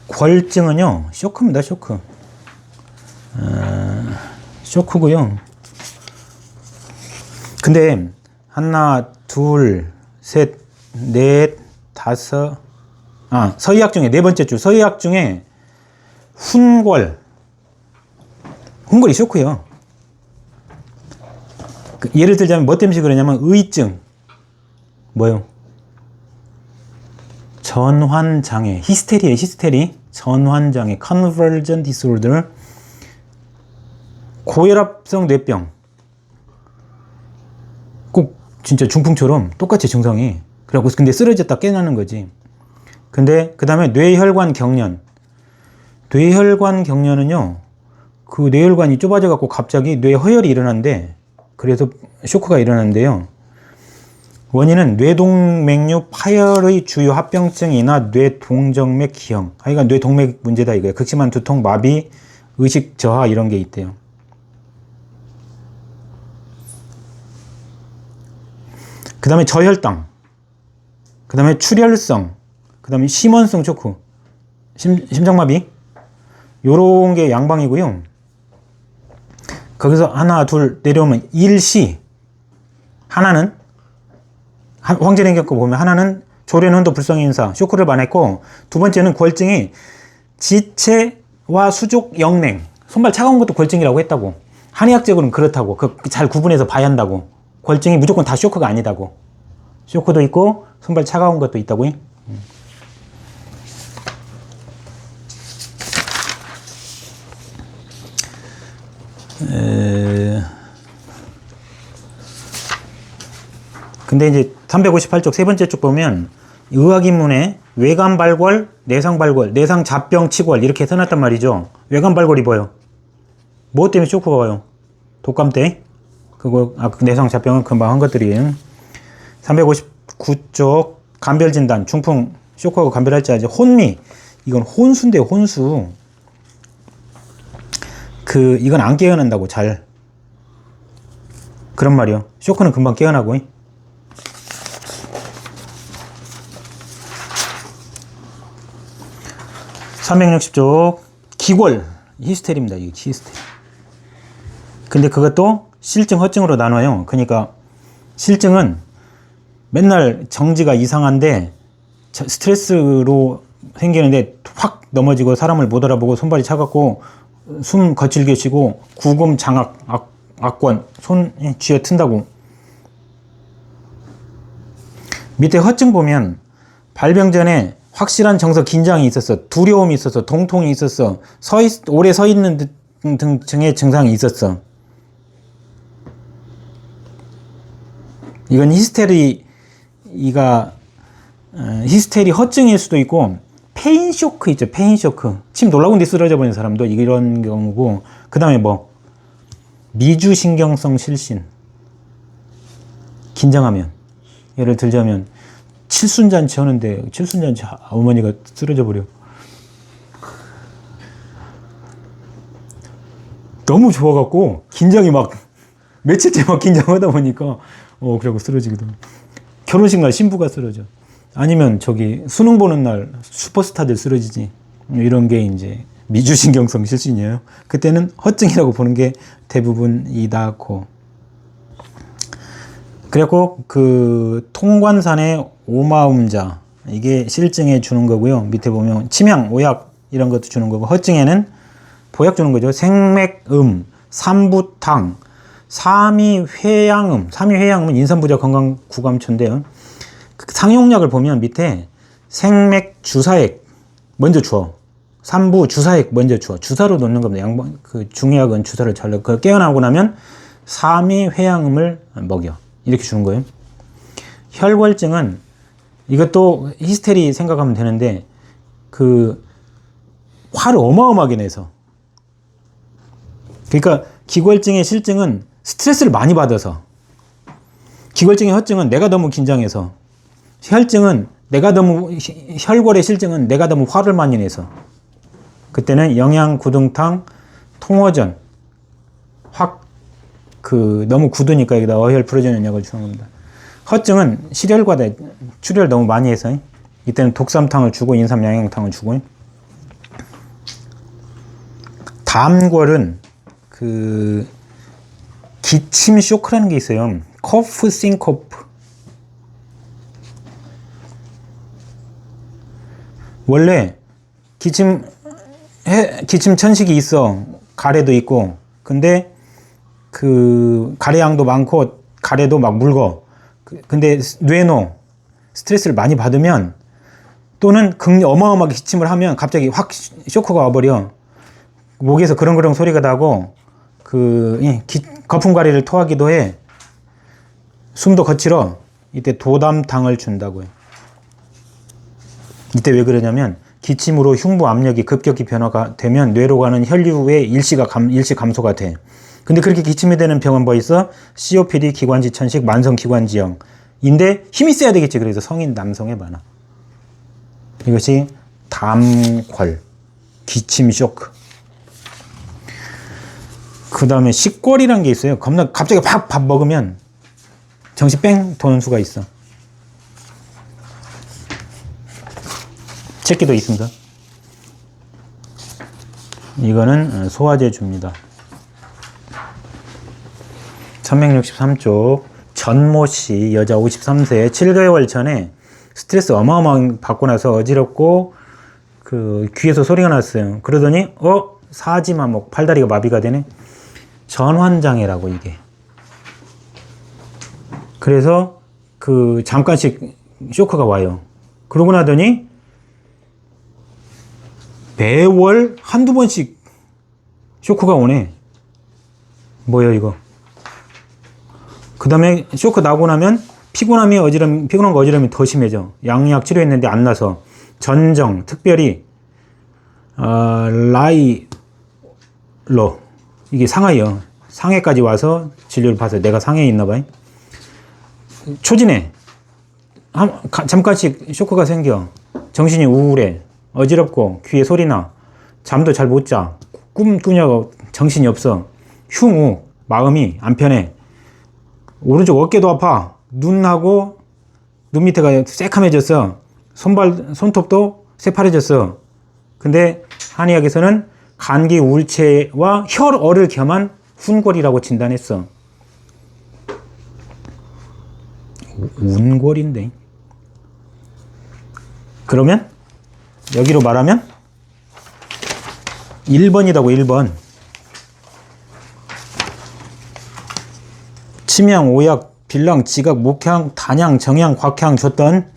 골증은요, 쇼크입니다, 쇼크. 쇼크고요. 근데 하나, 둘, 셋, 넷, 다섯. 서의학 중에 네 번째 줄. 서의학 중에 훈골이 쇼크요. 예를 들자면 뭐 때문에 그러냐면 의증, 뭐요? 전환장애, 히스테리예요, 히스테리. 전환장애, conversion disorder. 고혈압성 뇌병. 꼭 진짜 중풍처럼 똑같이 증상이. 그래갖고 근데 쓰러졌다 깨나는 거지. 근데 그 다음에 뇌혈관 경련. 뇌혈관 경련은요, 그 뇌혈관이 좁아져 갖고 갑자기 뇌허혈이 일어난대. 그래서 쇼크가 일어나는데요. 원인은 뇌동맥류 파열의 주요 합병증이나 뇌동정맥 기형. 그러니까 뇌동맥 문제다 이거예요. 극심한 두통, 마비, 의식 저하 이런 게 있대요. 그 다음에 저혈당, 그 다음에 출혈성, 그 다음에 심원성 쇼크, 심장마비, 요런 게 양방이고요. 거기서 하나, 둘 내려오면 일시, 하나는 황제랭경 거 보면 하나는 조련혼도 불성인사, 쇼크를 반했고, 두 번째는 골증이 지체와 수족 영냉, 손발 차가운 것도 골증이라고 했다고. 한의학적으로는 그렇다고. 잘 구분해서 봐야 한다고. 골증이 무조건 다 쇼크가 아니다고. 쇼크도 있고 손발 차가운 것도 있다고. 근데 이제 358쪽 세 번째 쪽 보면 의학인문에 외관발골, 내상발골, 내상잡병치골 이렇게 써놨단 말이죠. 외관발골이 뭐예요? 뭐 때문에 쇼크가 와요? 독감 때? 그거 내상잡병은 금방 한 것들이에요. 359쪽 감별진단, 중풍, 쇼크하고 감별할지 알지? 혼미, 이건 혼수인데요, 혼수. 이건 안 깨어난다고, 잘. 그런 말이요. 쇼크는 금방 깨어나고. 360쪽 기골, 히스테리입니다. 이게 히스테리. 근데 그것도 실증, 허증으로 나눠요. 그러니까 실증은 맨날 정지가 이상한데 스트레스로 생기는데 확 넘어지고 사람을 못 알아보고 손발이 차갑고 숨 거칠게 쉬고 구금, 장악, 악권, 손에 쥐어 튼다고. 밑에 허증 보면 발병 전에 확실한 정서 긴장이 있었어, 두려움이 있었어, 통통이 있었어, 오래 서 있는 등의 증상이 있었어. 이건 히스테리 허증일 수도 있고, 페인 쇼크 있죠, 페인 쇼크. 침 놀라운 데 쓰러져 버린 사람도 이런 경우고, 그 다음에 미주신경성 실신. 긴장하면. 예를 들자면, 칠순잔치 하는데, 칠순잔치 어머니가 쓰러져 버려. 너무 좋아갖고, 긴장이 며칠째 긴장하다 보니까, 그래갖고 쓰러지기도. 결혼식 날 신부가 쓰러져. 아니면 수능 보는 날 슈퍼스타들 쓰러지지. 이런 게 이제 미주신경성 실신이에요. 그때는 허증이라고 보는 게 대부분이다고. 그래갖고 통관산의 오마음자, 이게 실증에 주는 거고요. 밑에 보면 침향, 오약 이런 것도 주는 거고, 허증에는 보약 주는 거죠. 생맥음, 삼부탕, 삼위회양음. 삼위회양음은 인삼부자 건강구감초인데요. 상용약을 보면 밑에 생맥 주사액 먼저 줘. 삼부 주사액 먼저 줘. 주사로 놓는 겁니다. 중의약은 주사를 잘 넣고, 그걸 깨어나고 나면 삼위회양음을 먹여. 이렇게 주는 거예요. 혈골증은 이것도 히스테리 생각하면 되는데, 화를 어마어마하게 내서. 그러니까 기골증의 실증은 스트레스를 많이 받아서, 기골증의 허증은 내가 너무 긴장해서, 혈골의 실증은 내가 너무 화를 많이 내서. 그때는 영양구등탕, 통어전, 너무 굳으니까 여기다 어혈 풀어주는 약을 주는 겁니다. 허증은 실혈과다 출혈 너무 많이 해서, 이때는 독삼탕을 주고 인삼양양탕을 주고. 담궐은 그 기침 쇼크라는 게 있어요. 코프 싱코프. 원래 기침 천식이 있어. 가래도 있고. 근데 그 가래양도 많고 가래도 막 묽어. 근데 뇌노 스트레스를 많이 받으면 또는 어마어마하게 기침을 하면 갑자기 확 쇼크가 와버려. 목에서 그렁그렁 소리가 나고 거품 가래를 토하기도 해. 숨도 거칠어. 이때 도담탕을 준다고요. 이때 왜 그러냐면 기침으로 흉부 압력이 급격히 변화가 되면 뇌로 가는 혈류의 일시 감소가 돼. 근데 그렇게 기침이 되는 병은 뭐 있어? COPD, 기관지 천식, 만성 기관지형인데 힘이 세야 되겠지. 그래서 성인 남성에 많아. 이것이 담궐, 기침 쇼크. 그 다음에 식골이라는 게 있어요. 갑자기 밥 먹으면 정신 뺑 도는 수가 있어. 책기도 있습니다. 이거는 소화제줍니다. 1163쪽 전모씨 여자 53세 7개월 전에 스트레스 어마어마하게 받고 나서 어지럽고 그 귀에서 소리가 났어요. 그러더니 사지마 팔다리가 마비가 되네. 전환장애라고 이게. 그래서 그 잠깐씩 쇼크가 와요. 그러고 나더니 매월 한두 번씩 쇼크가 오네. 뭐야 이거. 그 다음에 쇼크 나고 나면 피곤함과 어지럼이 더 심해져. 양약 치료했는데 안 나서. 전정, 특별히 라이로 이게 상하이요. 상해까지 와서 진료를 받아서 내가 상해에 있나 봐요. 초진해. 잠깐씩 쇼크가 생겨. 정신이 우울해. 어지럽고 귀에 소리나. 잠도 잘 못 자. 꿈 꾸냐고 정신이 없어. 흉우. 마음이 안 편해. 오른쪽 어깨도 아파. 눈하고 눈 밑에가 새카매졌어. 손톱도 새파래졌어. 근데 한의학에서는 감기 우울체와 혈어를 겸한 훈골이라고 진단했어. 운골인데. 그러면 여기로 말하면 1번이라고 1번. 침향, 오약, 빌랑, 지각, 목향, 단향, 정향, 곽향 줬던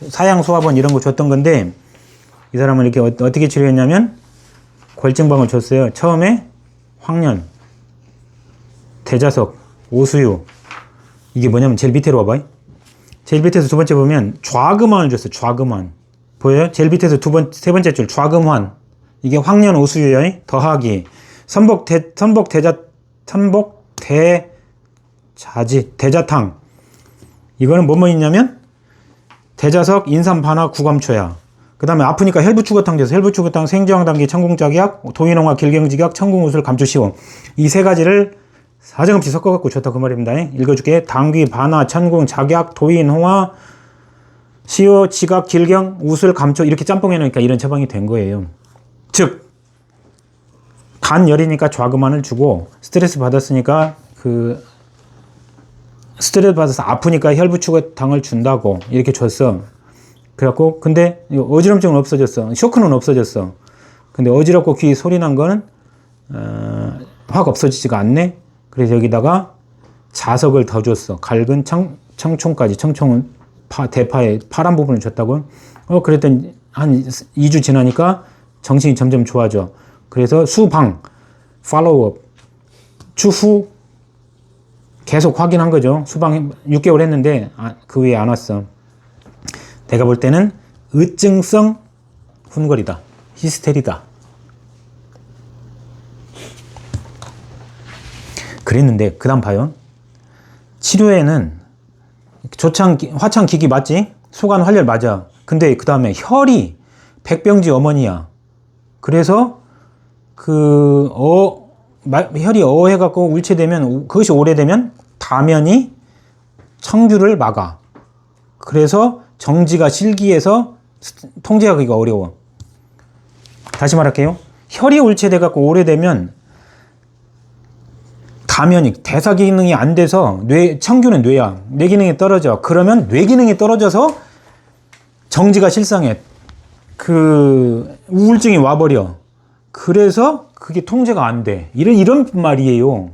사향, 소화번 이런 거 줬던 건데 이 사람은 이렇게 어떻게 치료했냐면 골증방을 줬어요. 처음에 황련, 대자석, 오수유. 이게 뭐냐면 제일 밑으로 와봐요. 제일 밑에서 두 번째 보면 좌금환을 줬어요. 좌금환. 보여요? 제일 밑에서 세 번째 줄 좌금환. 이게 황련, 오수유의 더하기. 대자탕. 이거는 뭐뭐 있냐면 대자석, 인삼, 반화, 구감초야. 그 다음에 아프니까 혈부추거탕 돼서 혈부추거탕, 생저항당기, 천궁짝약, 도인홍화, 길경직약, 천궁우술, 감초시오. 이 세 가지를 사정없이 섞어갖고 줬다 그 말입니다. 읽어줄게. 당귀, 반화, 천궁, 작약, 도인홍화, 시오, 지각, 길경, 우술, 감초 이렇게 짬뽕 해놓으니까 이런 처방이 된 거예요. 즉 간열이니까 좌금환을 주고 스트레스 받았으니까 스트레스 받아서 아프니까 혈부추거탕을 준다고 이렇게 줬어. 그래갖고 근데 어지럼증은 없어졌어. 쇼크는 없어졌어. 근데 어지럽고 귀 소리 난 거는 확 없어지지가 않네. 그래서 여기다가 자석을 더 줬어. 갈근 청총까지. 청총은 대파의 파란 부분을 줬다고. 그랬더니 한 2주 지나니까 정신이 점점 좋아져. 그래서 수방 팔로우업 추후 계속 확인한 거죠. 수방 6개월 했는데 그 외에 안 왔어. 내가 볼 때는 의증성 훈골이다. 히스테리다. 그랬는데 그 다음 봐요. 치료에는 화창기기 맞지? 소관 활혈 맞아. 근데 그 다음에 혈이 백병지 어머니야. 그래서 혈이 어해갖고 울체되면 그것이 오래되면 다면이 청규를 막아. 그래서 정지가 실기해서 통제하기가 어려워. 다시 말할게요. 혈이 울체돼 갖고 오래되면 가면이 대사 기능이 안 돼서 청규는 뇌야. 뇌 기능이 떨어져. 그러면 뇌 기능이 떨어져서 정지가 실상해. 그 우울증이 와버려. 그래서 그게 통제가 안 돼. 이런 말이에요.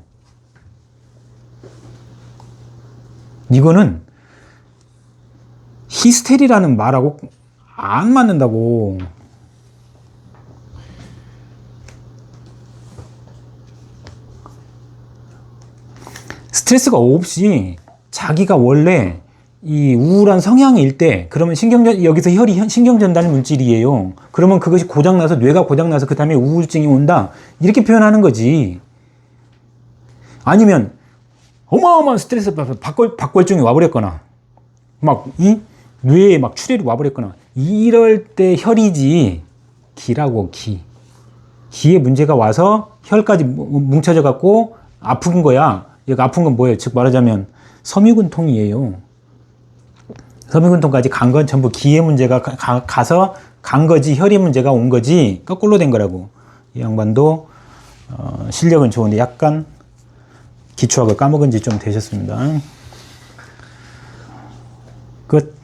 이거는 히스테리라는 말하고 안 맞는다고. 스트레스가 없이 자기가 원래 이 우울한 성향일 때, 그러면 여기서 혈이 신경전달 물질이에요. 그러면 그것이 고장나서, 뇌가 고장나서 그 다음에 우울증이 온다. 이렇게 표현하는 거지. 아니면 어마어마한 스트레스 받아서 박골증이 와버렸거나, 막 이 뇌에 막 출혈이 와버렸거나, 이럴 때 혈이지, 기라고, 기. 기에 문제가 와서 혈까지 뭉쳐져 갖고 아픈 거야. 여기 아픈 건 뭐예요? 즉 말하자면 섬유근통이에요. 섬유근통까지 간 건 전부 기의 문제가 가서 간 거지, 혈의 문제가 온 거지, 거꾸로 된 거라고. 이 양반도 실력은 좋은데 약간 기초학을 까먹은 지 좀 되셨습니다. 끝.